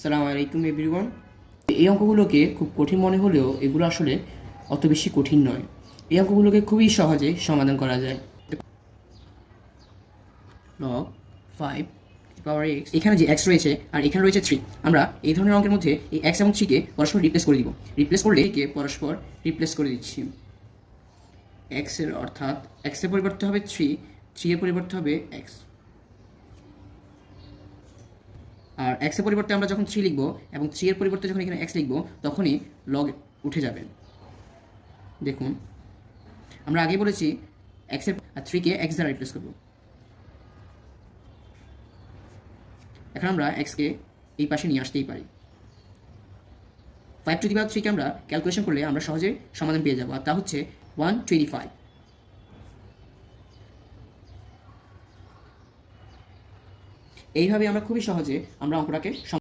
সালাম আলাইকুম এভরিওয়ান। এই অঙ্কগুলোকে খুব কঠিন মনে হলেও এগুলো আসলে অত বেশি কঠিন নয়। এই অঙ্কগুলোকে খুবই সহজে সমাধান করা যায়। লগ 5 পাওয়ার এক্স, এখানে যে এক্স রয়েছে আর এখানে রয়েছে 3, আমরা এই ধরনের অঙ্কের মধ্যে এই এক্স এবং 3কে পরস্পর রিপ্লেস করে দিব। রিপ্লেস করলে একে পরস্পর রিপ্লেস করে দিচ্ছি। এক্স এর অর্থাৎ এক্স এর পরিবর্তে হবে 3, 3 এর পরিবর্তে হবে এক্স। আর এক্সের পরিবর্তে আমরা যখন 3 লিখব এবং 3 এর পরিবর্তে যখন এখানে এক্স লিখব তখনই লগ উঠে যাবে। দেখুন, আমরা আগেই বলেছি এক্সের 3কে এক্স দ্বারা রিপ্লেস করব। এখন আমরা এক্সকে এই পাশে নিয়ে আসতেই পারি। 5 টু দি পাওয়ার 3কে আমরা ক্যালকুলেশন করলে আমরা সহজে সমাধান পেয়ে যাব, আর তা হচ্ছে 125। এইভাবে আমরা খুবই সহজে আমরা অঙ্কটাকে